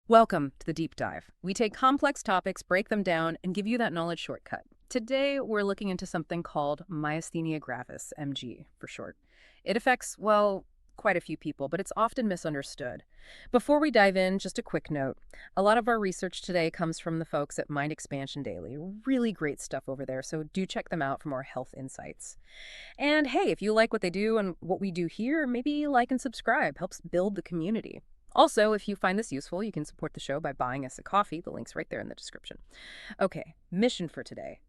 Welcome to the Deep Dive. We take complex topics, break them down, and give you that knowledge shortcut. Today, we're looking into something called myasthenia gravis, MG for short. It affects, well, quite a few people, but it's often misunderstood. Before we dive in, just a quick note. A lot of our research today comes from the folks at Mind Expansion Daily. Really great stuff over there, so do check them out for more health insights. And hey, if you like what they do and what we do here, maybe like and subscribe. Helps build the community. Also, if you find this useful, you can support the show by buying us a coffee. The link's right there in the description. Okay, mission for today.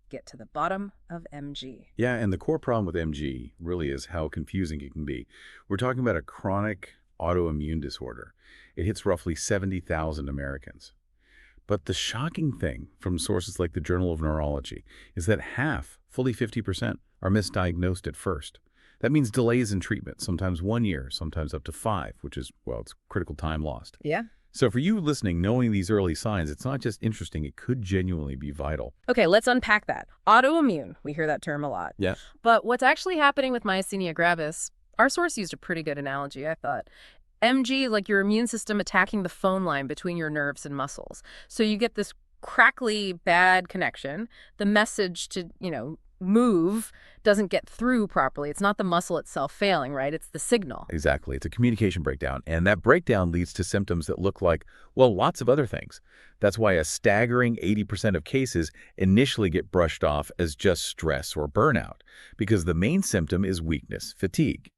Get to the bottom of MG. Yeah, and the core problem with MG really is how confusing it can be. We're talking about a chronic autoimmune disorder. It hits roughly 70,000 Americans. But the shocking thing from sources like the Journal of Neurology is that half, fully 50%, are misdiagnosed at first. That means delays in treatment, sometimes 1 year, sometimes up to 5, which is, well, it's critical time lost. Yeah. So for you listening, knowing these early signs, it's not just interesting, it could genuinely be vital. Okay, let's unpack that. Autoimmune. We hear that term a lot. Yeah. But what's actually happening with myasthenia gravis, our source used a pretty good analogy, I thought. MG, like your immune system attacking the phone line between your nerves and muscles. So you get this crackly, bad connection. The message to, move doesn't get through properly. It's not the muscle itself failing, right? It's the signal. Exactly. It's a communication breakdown. And that breakdown leads to symptoms that look like, well, lots of other things. That's why a staggering 80% of cases initially get brushed off as just stress or burnout, because the main symptom is weakness, fatigue.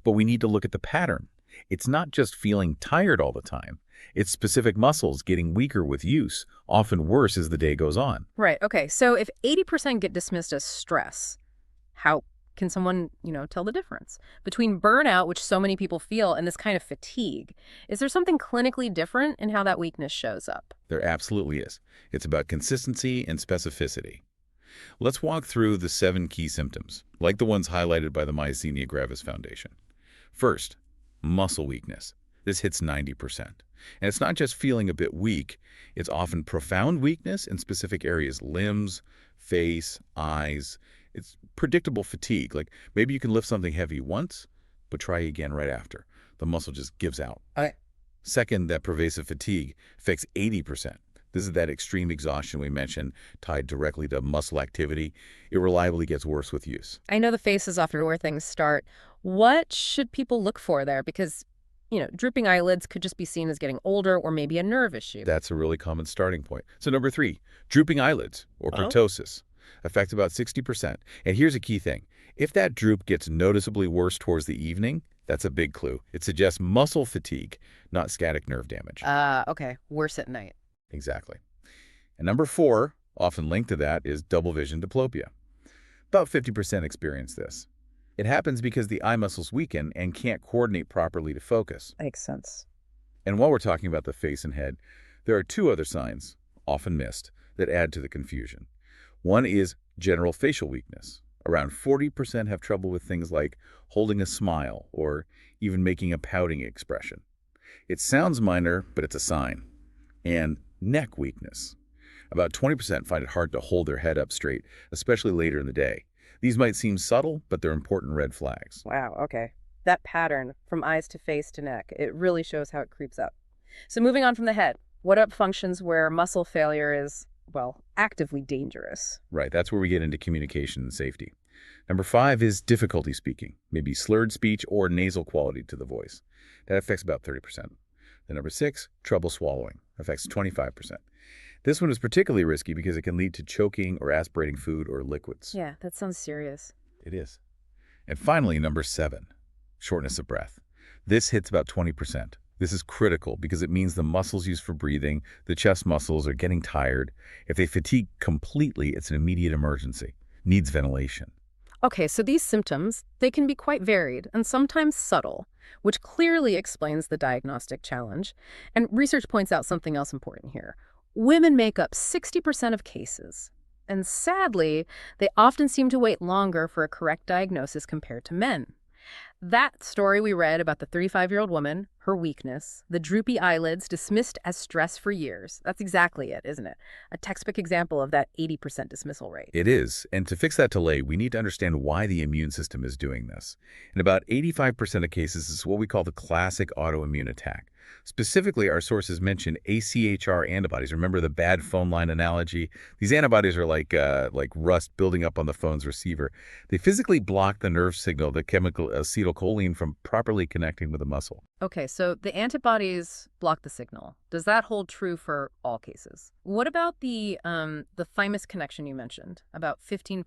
But we need to look at the pattern. It's not just feeling tired all the time. It's specific muscles getting weaker with use, often worse as the day goes on. Right. Okay. So if 80% get dismissed as stress, how can someone, tell the difference between burnout, which so many people feel, and this kind of fatigue? Is there something clinically different in how that weakness shows up? There absolutely is. It's about consistency and specificity. Let's walk through the 7 key symptoms, like the ones highlighted by the Myasthenia Gravis Foundation. First, muscle weakness. This hits 90%. And it's not just feeling a bit weak, it's often profound weakness in specific areas, limbs, face, eyes. It's predictable fatigue, like maybe you can lift something heavy once, but try again right after. The muscle just gives out. Second, that pervasive fatigue affects 80%. This is that extreme exhaustion we mentioned, tied directly to muscle activity. It reliably gets worse with use. I know the face is often where things start. What should people look for there? Because drooping eyelids could just be seen as getting older or maybe a nerve issue. That's a really common starting point. So number 3, drooping eyelids or ptosis affect about 60%. And here's a key thing. If that droop gets noticeably worse towards the evening, that's a big clue. It suggests muscle fatigue, not sciatic nerve damage. Okay. Worse at night. Exactly. And number 4, often linked to that, is double vision diplopia. About 50% experience this. It happens because the eye muscles weaken and can't coordinate properly to focus. Makes sense. And while we're talking about the face and head, there are 2 other signs, often missed, that add to the confusion. One is general facial weakness. Around 40% have trouble with things like holding a smile or even making a pouting expression. It sounds minor, but it's a sign. And neck weakness. About 20% find it hard to hold their head up straight, especially later in the day. These might seem subtle, but they're important red flags. Wow, okay. That pattern from eyes to face to neck, it really shows how it creeps up. So moving on from the head, what about functions where muscle failure is, actively dangerous? Right, that's where we get into communication and safety. Number 5 is difficulty speaking, maybe slurred speech or nasal quality to the voice. That affects about 30%. Then number 6, trouble swallowing, affects 25%. This one is particularly risky because it can lead to choking or aspirating food or liquids. Yeah, that sounds serious. It is. And finally, number 7, shortness of breath. This hits about 20%. This is critical because it means the muscles used for breathing, the chest muscles, are getting tired. If they fatigue completely, it's an immediate emergency. Needs ventilation. Okay, so these symptoms, they can be quite varied and sometimes subtle, which clearly explains the diagnostic challenge. And research points out something else important here. Women make up 60% of cases, and sadly, they often seem to wait longer for a correct diagnosis compared to men. That story we read about the 35-year-old woman, her weakness, the droopy eyelids dismissed as stress for years. That's exactly it, isn't it? A textbook example of that 80% dismissal rate. It is. And to fix that delay, we need to understand why the immune system is doing this. In about 85% of cases, this is what we call the classic autoimmune attack. Specifically, our sources mention AChR antibodies. Remember the bad phone line analogy? These antibodies are like rust building up on the phone's receiver. They physically block the nerve signal, the chemical acetylcholine, from properly connecting with the muscle. Okay, so the antibodies block the signal. Does that hold true for all cases? What about the thymus connection you mentioned, about 15%?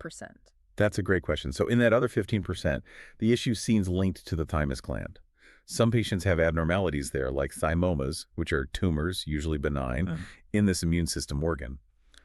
That's a great question. So in that other 15%, the issue seems linked to the thymus gland. Some patients have abnormalities there, like thymomas, which are tumors, usually benign, in this immune system organ.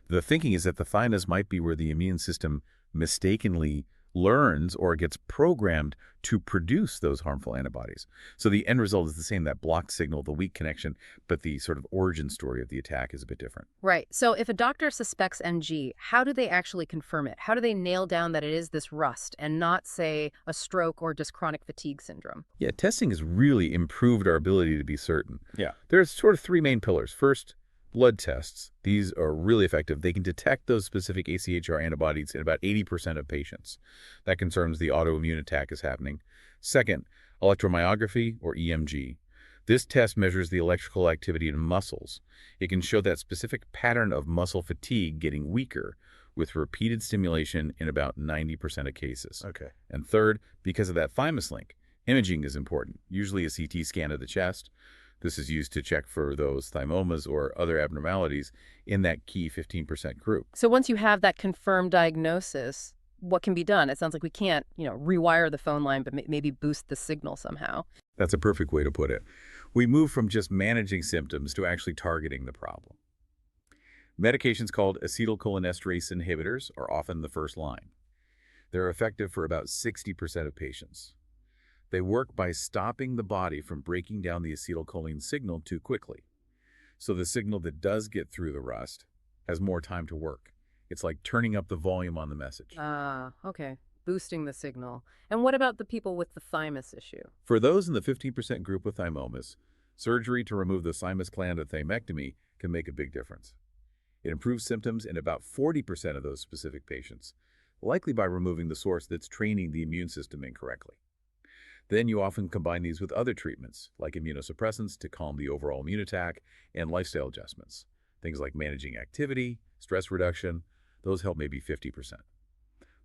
The thinking is that the thymus might be where the immune system mistakenly learns or gets programmed to produce those harmful antibodies. So the end result is the same, that blocked signal, the weak connection, but the sort of origin story of the attack is a bit different. Right. So if a doctor suspects MG, how do they actually confirm it? How do they nail down that it is this rust and not, say, a stroke or just chronic fatigue syndrome? Yeah, testing has really improved our ability to be certain. Yeah. There's sort of three main pillars. First, blood tests. These are really effective. They can detect those specific AChR antibodies in about 80% of patients. That confirms the autoimmune attack is happening. Second, electromyography, or EMG. This test measures the electrical activity in muscles. It can show that specific pattern of muscle fatigue getting weaker with repeated stimulation in about 90% of cases. Okay. And third, because of that thymus link, imaging is important, usually a CT scan of the chest. This is used to check for those thymomas or other abnormalities in that key 15% group. So once you have that confirmed diagnosis, what can be done? It sounds like we can't, rewire the phone line, but maybe boost the signal somehow. That's a perfect way to put it. We move from just managing symptoms to actually targeting the problem. Medications called acetylcholinesterase inhibitors are often the first line. They're effective for about 60% of patients. They work by stopping the body from breaking down the acetylcholine signal too quickly. So the signal that does get through the rust has more time to work. It's like turning up the volume on the message. Ah, okay. Boosting the signal. And what about the people with the thymus issue? For those in the 15% group with thymomas, surgery to remove the thymus gland and thymectomy can make a big difference. It improves symptoms in about 40% of those specific patients, likely by removing the source that's training the immune system incorrectly. Then you often combine these with other treatments, like immunosuppressants to calm the overall immune attack, and lifestyle adjustments. Things like managing activity, stress reduction, those help maybe 50%.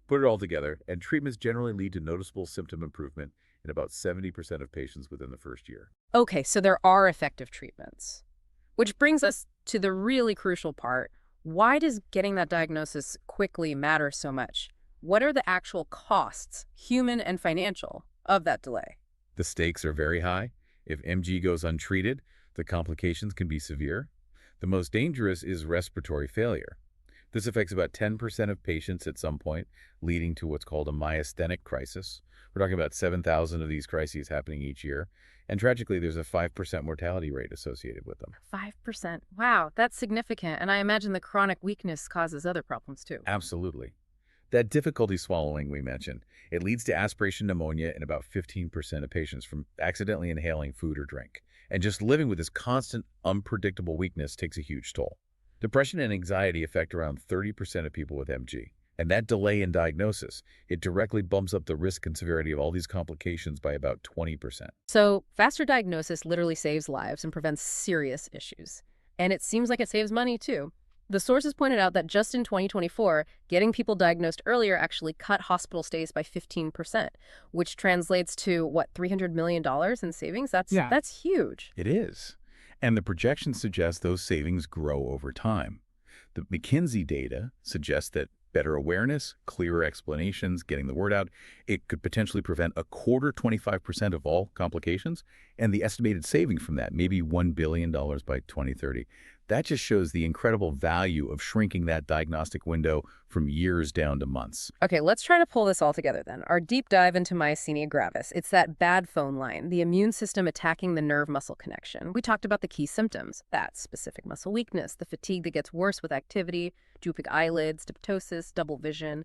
Put it all together, and treatments generally lead to noticeable symptom improvement in about 70% of patients within the first year. Okay, so there are effective treatments. Which brings us to the really crucial part. Why does getting that diagnosis quickly matter so much? What are the actual costs, human and financial, of that delay? The stakes are very high. If MG goes untreated, the complications can be severe. The most dangerous is respiratory failure. This affects about 10% of patients at some point, leading to what's called a myasthenic crisis. We're talking about 7,000 of these crises happening each year. And tragically, there's a 5% mortality rate associated with them. 5%. Wow, that's significant. And I imagine the chronic weakness causes other problems too. Absolutely. That difficulty swallowing we mentioned, it leads to aspiration pneumonia in about 15% of patients from accidentally inhaling food or drink. And just living with this constant, unpredictable weakness takes a huge toll. Depression and anxiety affect around 30% of people with MG. And that delay in diagnosis, it directly bumps up the risk and severity of all these complications by about 20%. So faster diagnosis literally saves lives and prevents serious issues. And it seems like it saves money too. The sources pointed out that just in 2024, getting people diagnosed earlier actually cut hospital stays by 15%, which translates to, what, $300 million in savings? That's huge. It is. And the projections suggest those savings grow over time. The McKinsey data suggests that better awareness, clearer explanations, getting the word out, it could potentially prevent 25% of all complications, and the estimated saving from that, maybe $1 billion by 2030. That just shows the incredible value of shrinking that diagnostic window from years down to months. Okay, let's try to pull this all together then. Our deep dive into myasthenia gravis. It's that bad phone line, the immune system attacking the nerve-muscle connection. We talked about the key symptoms, that specific muscle weakness, the fatigue that gets worse with activity, drooping eyelids, ptosis, double vision,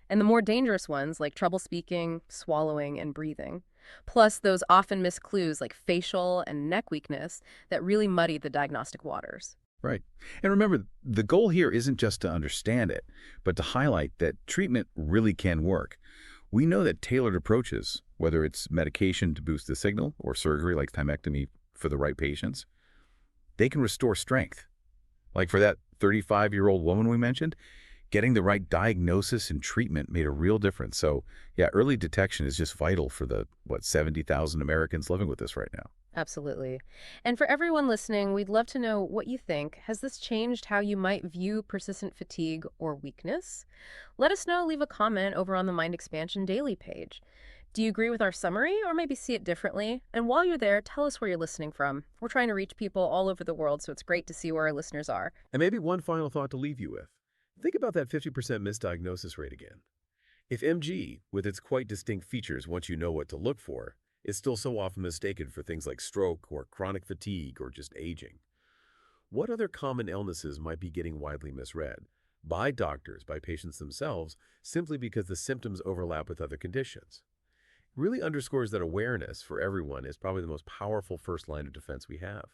and the more dangerous ones like trouble speaking, swallowing, and breathing. Plus those often missed clues like facial and neck weakness that really muddy the diagnostic waters. Right. And remember, the goal here isn't just to understand it, but to highlight that treatment really can work. We know that tailored approaches, whether it's medication to boost the signal or surgery like thymectomy for the right patients, they can restore strength. Like for that 35-year-old woman we mentioned, getting the right diagnosis and treatment made a real difference. So, yeah, early detection is just vital for the, 70,000 Americans living with this right now. Absolutely. And for everyone listening, we'd love to know what you think. Has this changed how you might view persistent fatigue or weakness? Let us know. Leave a comment over on the Mind Expansion Daily page. Do you agree with our summary or maybe see it differently? And while you're there, tell us where you're listening from. We're trying to reach people all over the world, so it's great to see where our listeners are. And maybe one final thought to leave you with. Think about that 50% misdiagnosis rate again. If MG, with its quite distinct features once you know what to look for, is still so often mistaken for things like stroke or chronic fatigue or just aging, what other common illnesses might be getting widely misread by doctors, by patients themselves, simply because the symptoms overlap with other conditions? Really underscores that awareness for everyone is probably the most powerful first line of defense we have.